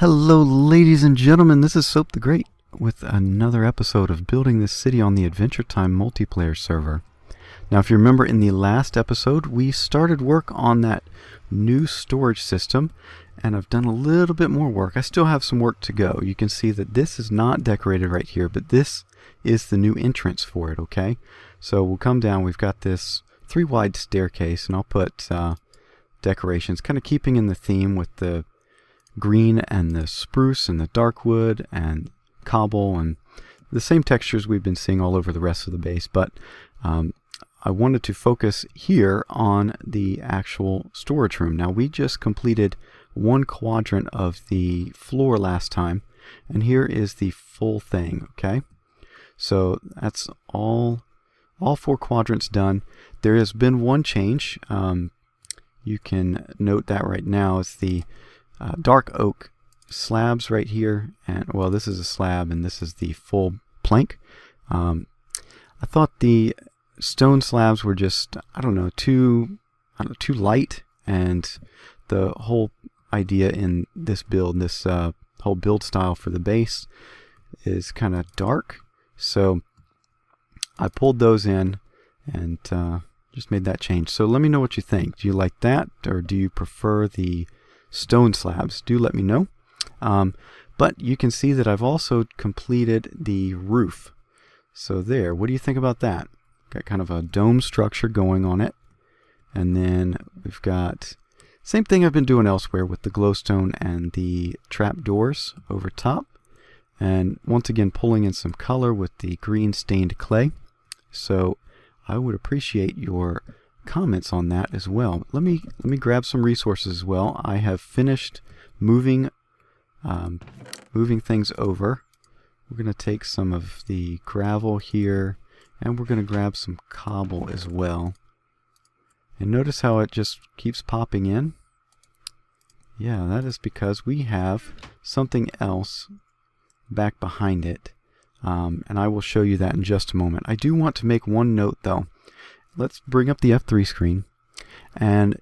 Hello ladies and gentlemen, this is Soap the Great with another episode of Building This City on the Adventure Time multiplayer server. Now if you remember in the last episode we started work on that new storage system and I've done a little bit more work. I still have some work to go. You can see that this is not decorated right here, but this is the new entrance for it, okay? So we'll come down, we've got this 3 wide staircase and I'll put decorations, kind of keeping in the theme with the green and the spruce and the dark wood and cobble and the same textures we've been seeing all over the rest of the base, but I wanted to focus here on the actual storage room. Now we just completed one quadrant of the floor last time and here is the full thing, okay? So that's all 4 quadrants done. There has been one change. You can note that right now. It's the dark oak slabs right here, and well, this is a slab and this is the full plank. I thought the stone slabs were just too light, and the whole idea in this build, this whole build style for the base is kind of dark, so I pulled those in and just made that change. So let me know what you think. Do you like that, or do you prefer the stone slabs? Do let me know. But you can see that I've also completed the roof. So there, what do you think about that? Got kind of a dome structure going on it. And then we've got same thing I've been doing elsewhere with the glowstone and the trap doors over top. And once again pulling in some color with the green stained clay. So I would appreciate your comments on that as well. Let me grab some resources as well. I have finished moving things over. We're going to take some of the gravel here and we're going to grab some cobble as well. And notice how it just keeps popping in. Yeah, that is because we have something else back behind it. And I will show you that in just a moment. I do want to make one note though. Let's bring up the F3 screen and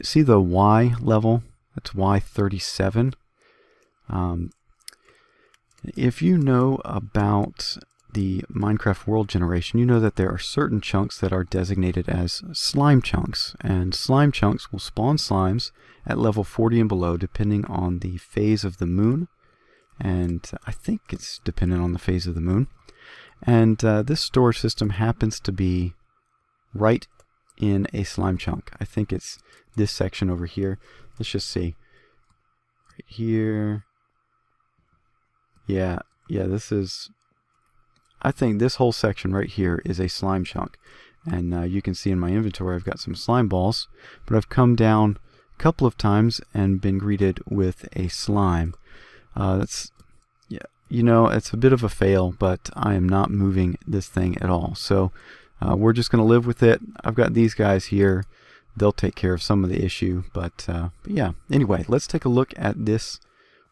see the Y level. That's Y37. If you know about the Minecraft world generation, you know that there are certain chunks that are designated as slime chunks, and slime chunks will spawn slimes at level 40 and below depending on the phase of the moon, and I think it's dependent on the phase of the moon. And this storage system happens to be right in a slime chunk. I think it's this section over here. Let's just see. Right here. Yeah, this is, I think this whole section right here is a slime chunk. And you can see in my inventory I've got some slime balls, but I've come down a couple of times and been greeted with a slime. That's, yeah, it's a bit of a fail, but I am not moving this thing at all. So we're just going to live with it. I've got these guys here. They'll take care of some of the issue. But yeah, anyway, let's take a look at this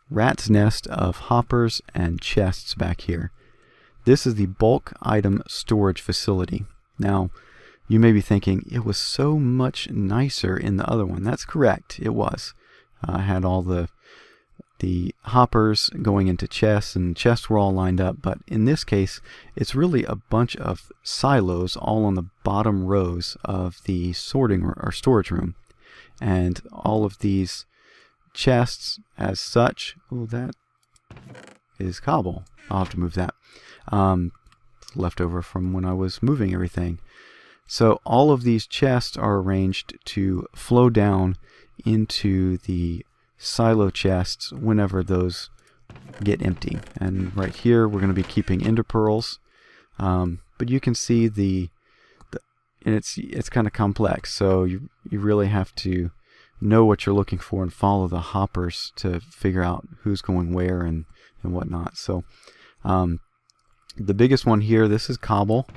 rat's nest of hoppers and chests back here. This is the bulk item storage facility. Now, you may be thinking, it was so much nicer in the other one. That's correct, it was. I had all the hoppers going into chests, and chests were all lined up, but in this case it's really a bunch of silos all on the bottom rows of the sorting or storage room, and all of these chests as such. Oh, that is cobble. I'll have to move that. Left over from when I was moving everything. So all of these chests are arranged to flow down into the silo chests whenever those get empty. And right here we're going to be keeping ender pearls, but you can see and it's kind of complex, so you really have to know what you're looking for and follow the hoppers to figure out who's going where and whatnot. So the biggest one here, this is cobble.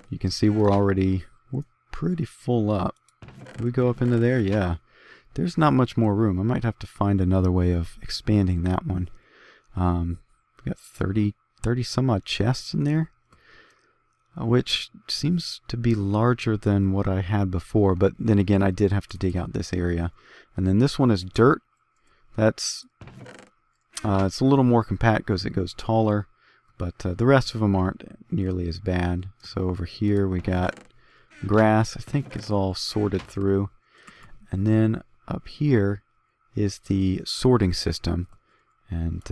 You can see we're pretty full up. Do we go up into there? Yeah. There's not much more room. I might have to find another way of expanding that one. We got 30 some odd chests in there, which seems to be larger than what I had before, but then again I did have to dig out this area. And then this one is dirt. That's It's a little more compact because it goes taller, but the rest of them aren't nearly as bad. So over here we got grass. I think it's all sorted through. And then up here is the sorting system. And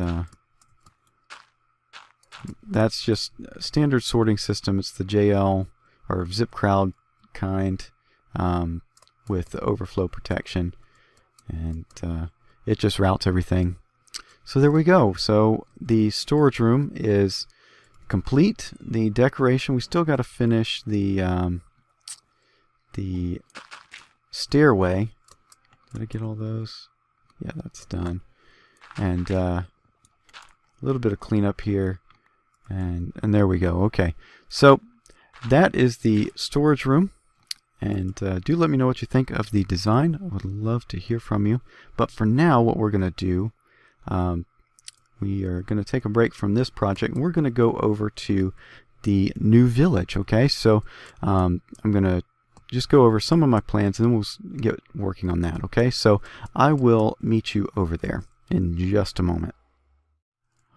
that's just a standard sorting system. It's the JL or zip crowd kind with the overflow protection. And it just routes everything. So there we go. So the storage room is complete. The decoration, we still got to finish the stairway. Did I get all those? Yeah, that's done. And a little bit of cleanup here. And there we go. Okay. So that is the storage room. And do let me know what you think of the design. I would love to hear from you. But for now, what we're going to do, we are going to take a break from this project, and we're going to go over to the new village. Okay, so I'm going to just go over some of my plans, and then we'll get working on that. Okay, so I will meet you over there in just a moment.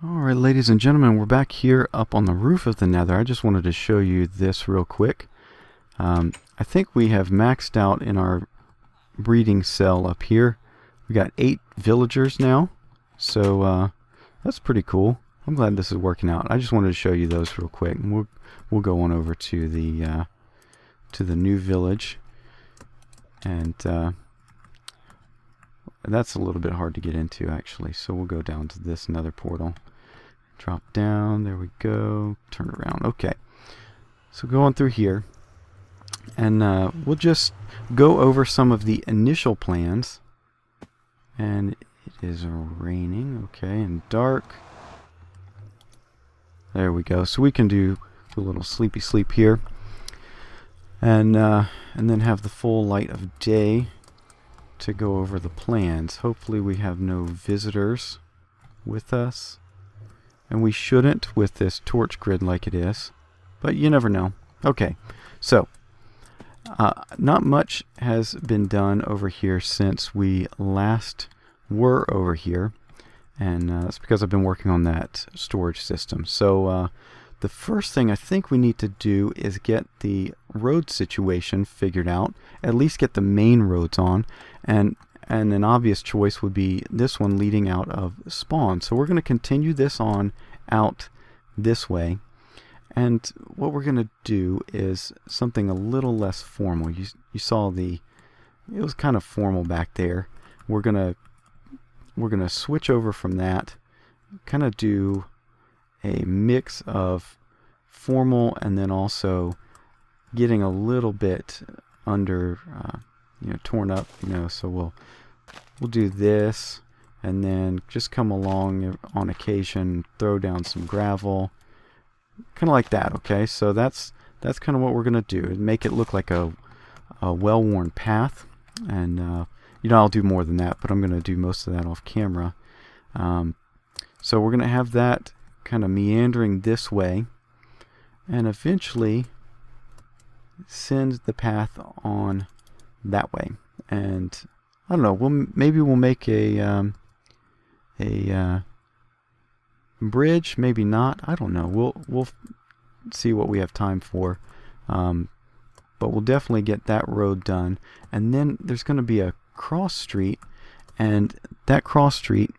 Alright, ladies and gentlemen, we're back here up on the roof of the Nether. I just wanted to show you this real quick. I think we have maxed out in our breeding cell up here. We got 8 villagers now, so that's pretty cool. I'm glad this is working out. I just wanted to show you those real quick, and we'll go on over to the new village, and that's a little bit hard to get into actually. So we'll go down to this Nether portal, drop down. There we go. Turn around. Okay. So go on through here. And we'll just go over some of the initial plans. And it is raining, okay, and dark. There we go. So we can do a little sleepy sleep here. And then have the full light of day to go over the plans. Hopefully we have no visitors with us. And we shouldn't with this torch grid like it is. But you never know. Okay, so not much has been done over here since we last were over here, and that's because I've been working on that storage system. So the first thing I think we need to do is get the road situation figured out, at least get the main roads on, and an obvious choice would be this one leading out of spawn. So we're going to continue this on out this way. And what we're going to do is something a little less formal. You saw it was kind of formal back there. We're going to switch over from that, kind of do a mix of formal and then also getting a little bit under, torn up, so we'll do this and then just come along on occasion, throw down some gravel. Kind of like that, okay? So that's kind of what we're going to do. Make it look like a well-worn path. And, I'll do more than that, but I'm going to do most of that off camera. So we're going to have that kind of meandering this way. And eventually send the path on that way. And, I don't know, maybe we'll make a bridge, maybe not. I don't know. We'll see what we have time for, but we'll definitely get that road done. And then there's going to be a cross street, and that cross street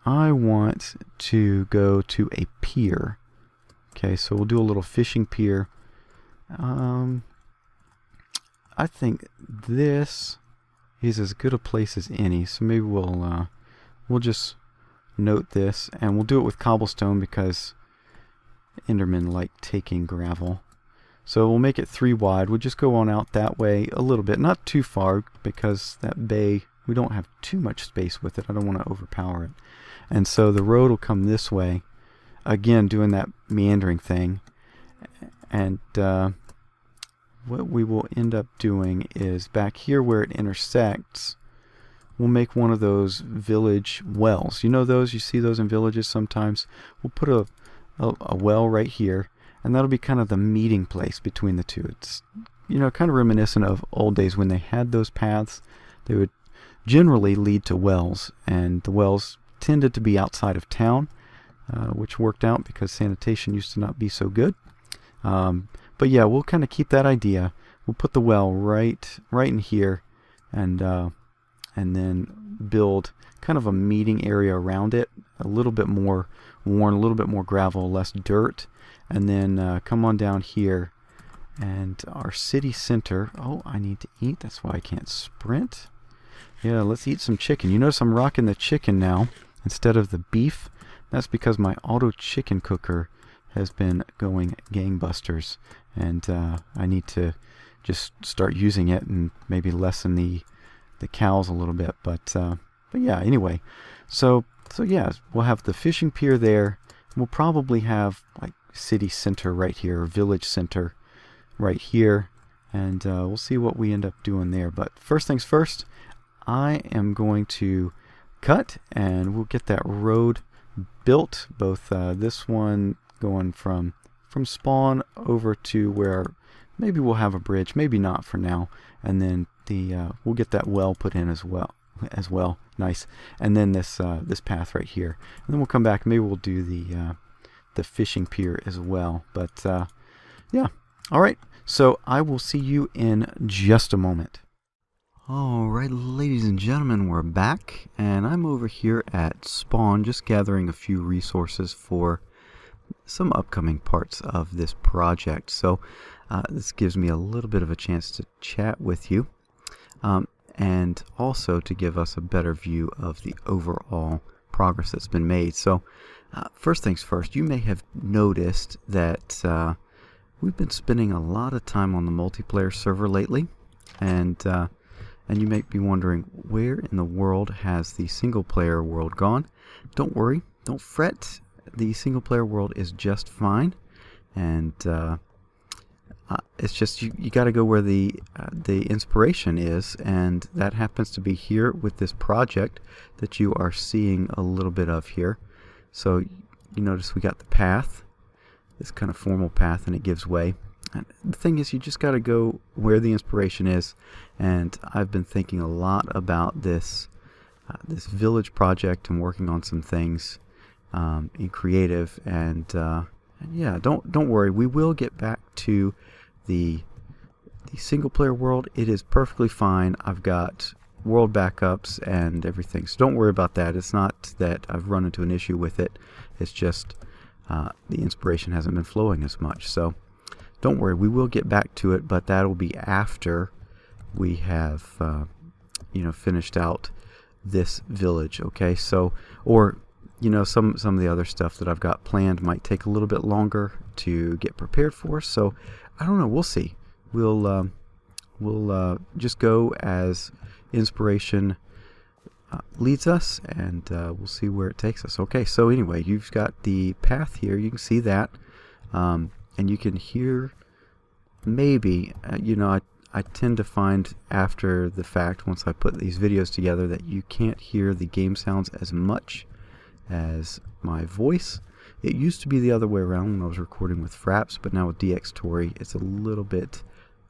I want to go to a pier. Okay, so we'll do a little fishing pier. I think this is as good a place as any, so maybe we'll just note this, and we'll do it with cobblestone because Endermen like taking gravel. So we'll make it 3 wide. We'll just go on out that way a little bit, not too far, because that bay, we don't have too much space with it. I don't want to overpower it. And so the road will come this way, again doing that meandering thing. And what we will end up doing is back here where it intersects, we'll make one of those village wells. You know those? You see those in villages sometimes? We'll put a well right here, and that'll be kind of the meeting place between the two. It's, kind of reminiscent of old days when they had those paths. They would generally lead to wells, and the wells tended to be outside of town, which worked out because sanitation used to not be so good. But yeah, we'll kind of keep that idea. We'll put the well right in here, and then build kind of a meeting area around it, a little bit more worn, a little bit more gravel, less dirt, and then come on down here, and our city center. Oh, I need to eat. That's why I can't sprint. Yeah, let's eat some chicken. You notice I'm rocking the chicken now instead of the beef. That's because my auto chicken cooker has been going gangbusters, and I need to just start using it and maybe lessen the cows a little bit. But yeah, anyway, so yeah, we'll have the fishing pier there. We'll probably have like city center right here, or village center right here, and we'll see what we end up doing there. But first things first, I am going to cut, and we'll get that road built, both this one going from spawn over to where maybe we'll have a bridge, maybe not for now, and then we'll get that well put in as well. Nice. And then this path right here, and then we'll come back. Maybe we'll do the fishing pier as well. But yeah, all right, so I will see you in just a moment. Alright, ladies and gentlemen, we're back, and I'm over here at spawn just gathering a few resources for some upcoming parts of this project. So this gives me a little bit of a chance to chat with you, and also to give us a better view of the overall progress that's been made. So first things first, you may have noticed that we've been spending a lot of time on the multiplayer server lately, and you may be wondering, where in the world has the single-player world gone? Don't worry, don't fret. The single-player world is just fine, and it's just you got to go where the inspiration is, and that happens to be here with this project that you are seeing a little bit of here. So you notice we got the path, this kind of formal path, and it gives way. And the thing is, you just got to go where the inspiration is, and I've been thinking a lot about this village project and working on some things in creative, and yeah, don't worry, we will get back to the single player world. It is perfectly fine. I've got world backups and everything, so don't worry about that. It's not that I've run into an issue with it. It's just the inspiration hasn't been flowing as much. So don't worry, we will get back to it, but that'll be after we have finished out this village. Okay, so, or some of the other stuff that I've got planned might take a little bit longer to get prepared for. So I don't know, we'll see. We'll just go as inspiration leads us, and we'll see where it takes us. Okay, so anyway, you've got the path here. You can see that. And you can hear, maybe, I tend to find after the fact, once I put these videos together, that you can't hear the game sounds as much as my voice. It used to be the other way around when I was recording with Fraps, but now with DxTory, it's a little bit,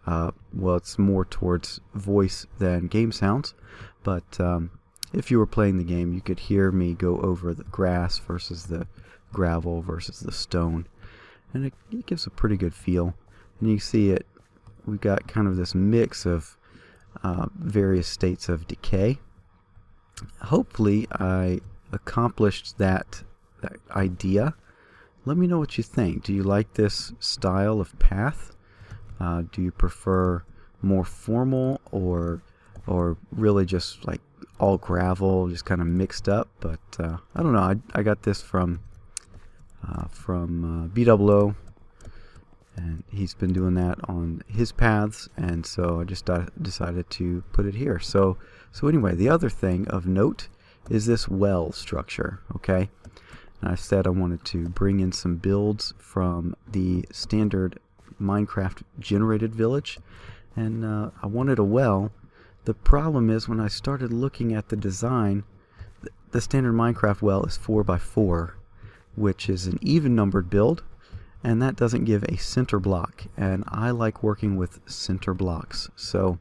well, it's more towards voice than game sounds. But if you were playing the game, you could hear me go over the grass versus the gravel versus the stone. And it gives a pretty good feel. And you see it, we've got kind of this mix of various states of decay. Hopefully I accomplished that idea. Let me know what you think. Do you like this style of path? Do you prefer more formal, or really just like all gravel, just kind of mixed up? But I don't know. I got this from BOO, and he's been doing that on his paths, and so I just decided to put it here. So anyway, the other thing of note is this well structure. Okay, and I said I wanted to bring in some builds from the standard Minecraft generated village, and I wanted a well. The problem is, when I started looking at the design, the standard Minecraft well is 4x4, which is an even numbered build, and that doesn't give a center block, and I like working with center blocks. So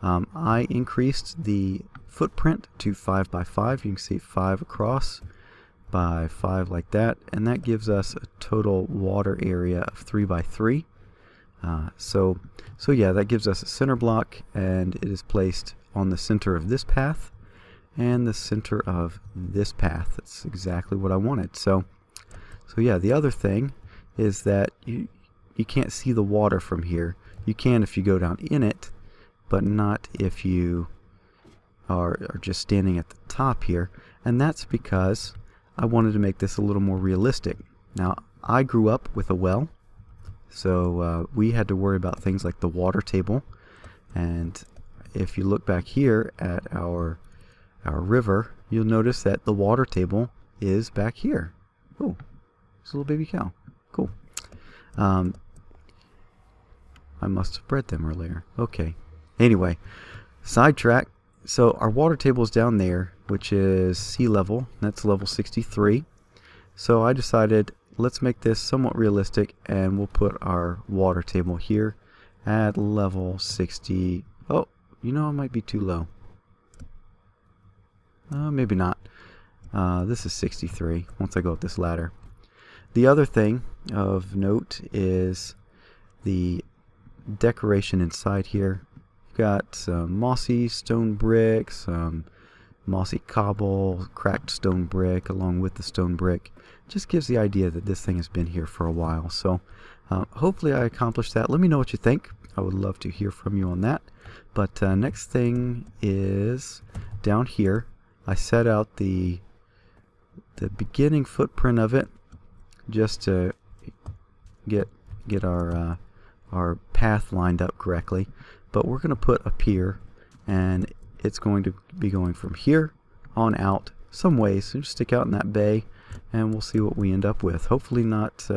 I increased the footprint to 5 by 5. You can see 5 across by 5 like that, and that gives us a total water area of 3 by 3. So yeah, that gives us a center block, and it is placed on the center of this path and the center of this path. That's exactly what I wanted. So yeah, the other thing is that you can't see the water from here. You can if you go down in it, but not if you are just standing at the top here. And that's because I wanted to make this a little more realistic. Now, I grew up with a well, so we had to worry about things like the water table. And if you look back here at our river, you'll notice that the water table is back here. Oh, it's a little baby cow. Cool. I must have bred them earlier. Okay. Anyway, sidetrack. So our water table is down there, which is sea level. That's level 63. So I decided, let's make this somewhat realistic, and we'll put our water table here at level 60. Oh, you know, it might be too low. Maybe not. This is 63 once I go up this ladder. The other thing of note is the decoration inside here. We've got some mossy stone brick, some mossy cobble, cracked stone brick along with the stone brick. Just gives the idea that this thing has been here for a while. So hopefully I accomplished that. Let me know what you think. I would love to hear from you on that. But next thing is down here. I set out the beginning footprint of it just to get our path lined up correctly. But we're going to put a pier, and it's going to be going from here on out some ways. So just stick out in that bay, and we'll see what we end up with. Hopefully not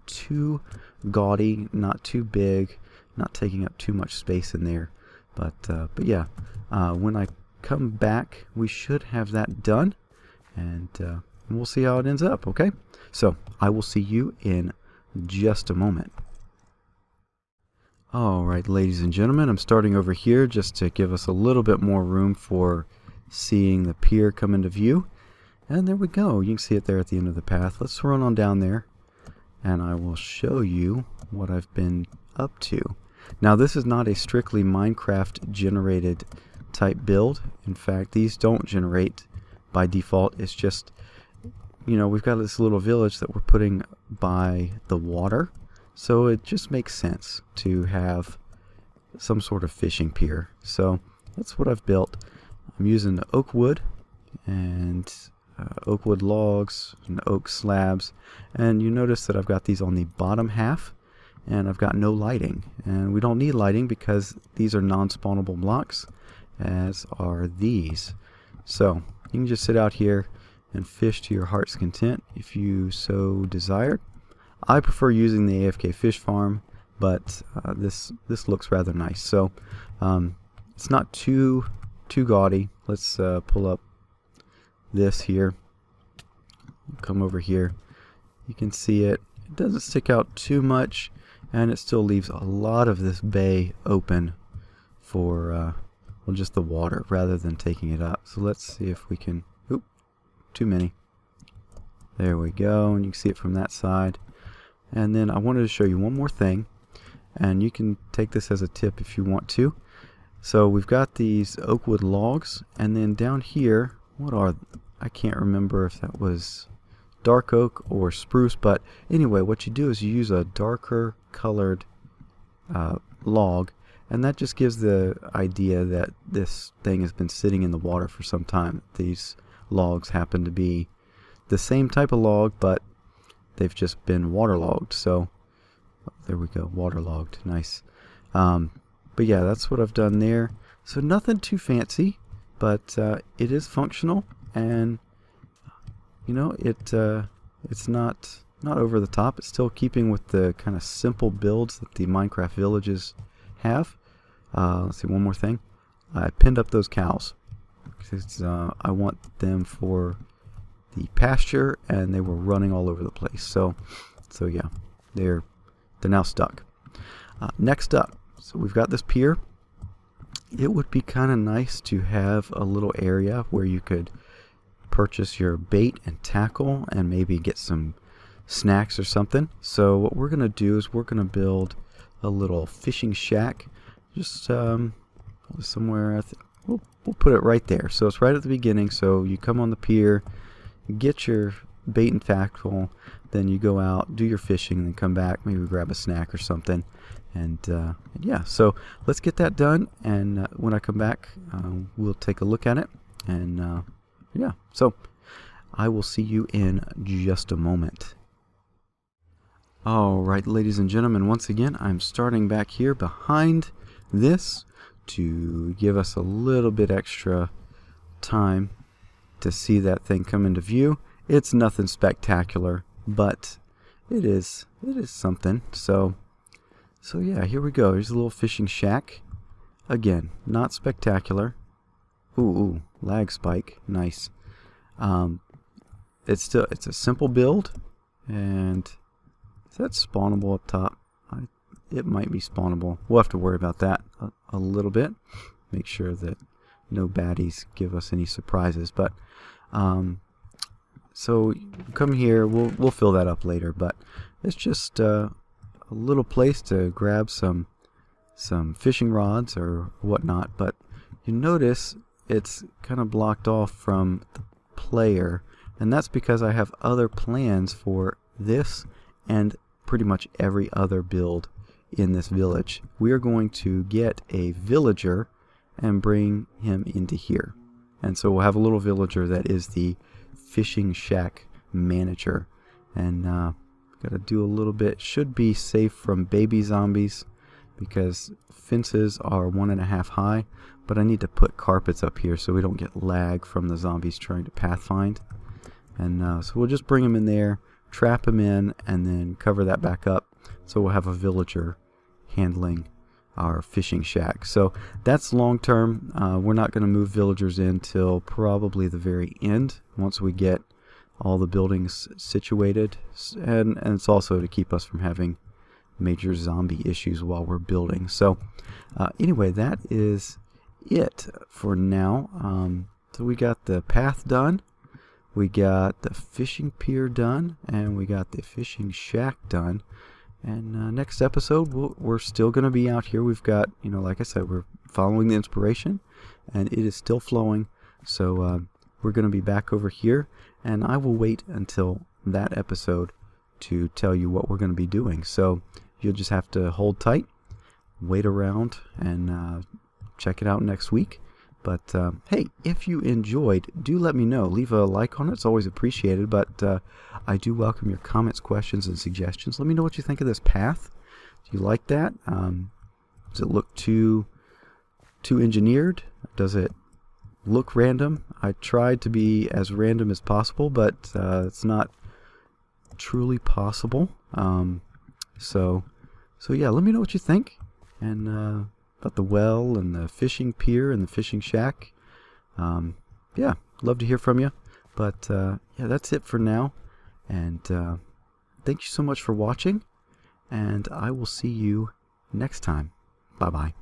too gaudy, not too big, not taking up too much space in there. But yeah, when I come back, we should have that done, and we'll see how it ends up. Okay, so I will see you in just a moment. Alright, ladies and gentlemen, I'm starting over here just to give us a little bit more room for seeing the pier come into view. And there we go. You can see it there at the end of the path. Let's run on down there, and I will show you what I've been up to. Now, this is not a strictly Minecraft generated type build. In fact, these don't generate by default. It's just, you know, we've got this little village that we're putting by the water. So it just makes sense to have some sort of fishing pier. So that's what I've built. I'm using oak wood and oak wood logs and oak slabs. And you notice that I've got these on the bottom half, and I've got no lighting. And we don't need lighting because these are non-spawnable blocks, as are these. So you can just sit out here and fish to your heart's content if you so desired. I prefer using the AFK fish farm, but this looks rather nice. So it's not too gaudy. Let's pull up this here. Come over here. You can see it. It doesn't stick out too much, and it still leaves a lot of this bay open for well, just the water rather than taking it up. So let's see if we can. Oop, too many. There we go, and you can see it from that side. And then I wanted to show you one more thing, and you can take this as a tip if you want to. So we've got these oak wood logs, and then down here, I can't remember if that was dark oak or spruce, but anyway, what you do is you use a darker colored log, and that just gives the idea that this thing has been sitting in the water for some time. These logs happen to be the same type of log, but they've just been waterlogged. So there we go, waterlogged. Nice. But yeah, that's what I've done there. So nothing too fancy, but it is functional, and you know, it's not over the top. It's still keeping with the kind of simple builds that the Minecraft villages have. Let's see, one more thing. I pinned up those cows because I want them for the pasture, and they were running all over the place. So yeah, they're now stuck. Next up, so we've got this pier, it would be kind of nice to have a little area where you could purchase your bait and tackle and maybe get some snacks or something. So what we're going to do is we're going to build a little fishing shack, just somewhere. We'll put it right there, so it's right at the beginning. So you come on the pier, get your bait and tackle, then you go out, do your fishing, and then come back, maybe grab a snack or something. And yeah, so let's get that done, and when I come back, we'll take a look at it. And yeah, so I will see you in just a moment. Alright, ladies and gentlemen, once again, I'm starting back here behind this to give us a little bit extra time to see that thing come into view. It's nothing spectacular, but it is something. So yeah, here we go. Here's a little fishing shack. Again, not spectacular. Ooh, lag spike. Nice. It's a simple build, and is that spawnable up top? It might be spawnable. We'll have to worry about that a little bit. Make sure that no baddies give us any surprises. But so come here. We'll fill that up later. But it's just a little place to grab some fishing rods or whatnot. But you notice it's kind of blocked off from the player, and that's because I have other plans for this and pretty much every other build in this village. We are going to get a villager and bring him into here, and so we'll have a little villager that is the fishing shack manager. And gotta do a little bit. Should be safe from baby zombies because fences are 1.5 high, but I need to put carpets up here so we don't get lag from the zombies trying to pathfind. And so we'll just bring him in there, trap him in, and then cover that back up, so we'll have a villager handling our fishing shack. So that's long term. We're not going to move villagers in till probably the very end, once we get all the buildings situated, and it's also to keep us from having major zombie issues while we're building. So anyway, that is it for now. So we got the path done, we got the fishing pier done, and we got the fishing shack done. And next episode, we're still going to be out here. We've got, like I said, we're following the inspiration, and it is still flowing. So we're going to be back over here, and I will wait until that episode to tell you what we're going to be doing. So you'll just have to hold tight, wait around, and check it out next week. But hey, if you enjoyed, do let me know. Leave a like on it. It's always appreciated. But I do welcome your comments, questions, and suggestions. Let me know what you think of this path. Do you like that? Does it look too engineered? Does it look random? I tried to be as random as possible, but it's not truly possible. So yeah, let me know what you think. And about the well and the fishing pier and the fishing shack. Yeah, love to hear from you. But yeah, that's it for now. And thank you so much for watching. And I will see you next time. Bye-bye.